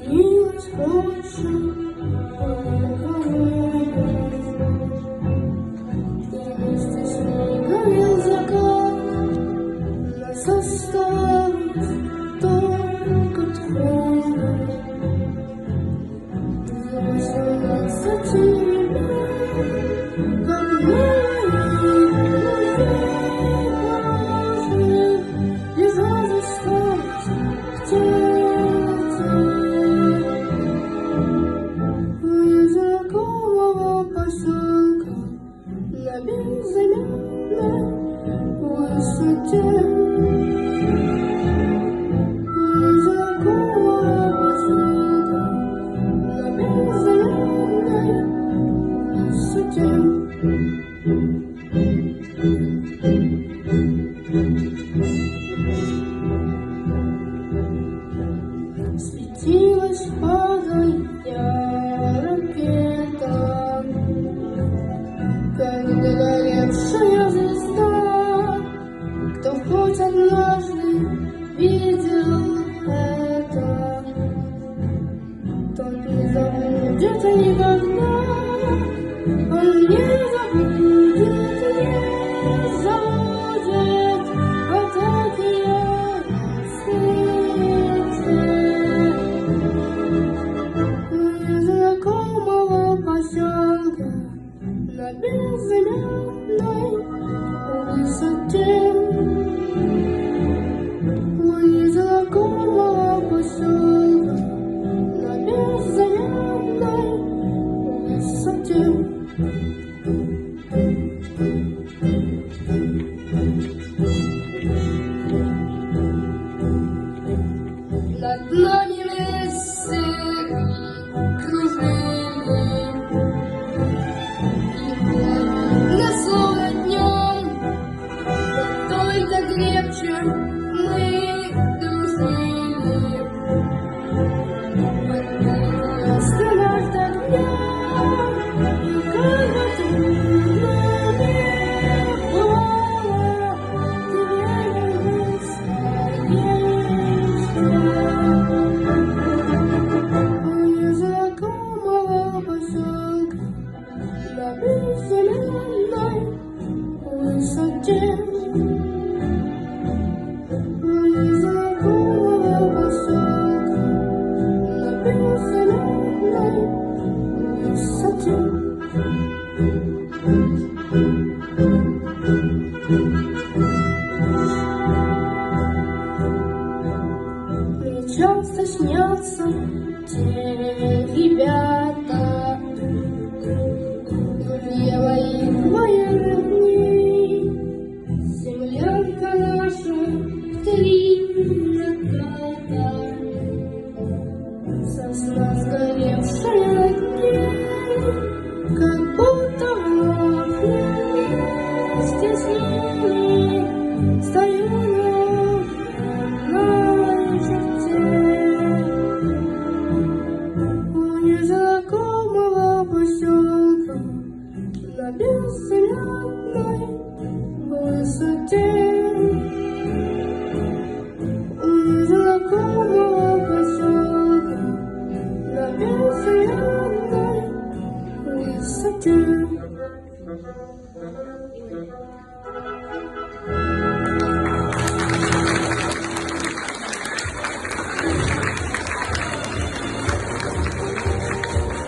снилось больше, и вместе с ней горел закат. Нас осталось только двое. Восемнадцать тебя, как моих друзей хороших, лежат осталось где-то. Из знакомого поселка на безымянной высоте. Из знакомого поселка на безымянной высоте. Светилась падая ракета, как догоревшая звезда. Кто хоть однажды видел это, тот не забудет никогда. Он не забудет, не забудет о такие свете. Из знакомого поселка на безымянной высоте. Из знакомого поселка на безымянной высоте. Над нами мессы кружили, и несло днем, только крепче мы дружили. Оставь тогда, и как бы трудно не было, ты из знакомого поселка на безымянной высоте. Из знакомого поселка на безымянной высоте. Мне часто снятся те ребята, друзья моих дней. Землянка наша в 3 заката, сосна сгоревшая на дне, как будто вновь вместе с ними стою на черте. Из знакомого поселка на безымянной высоте. Из знакомого поселка на безымянной высоте.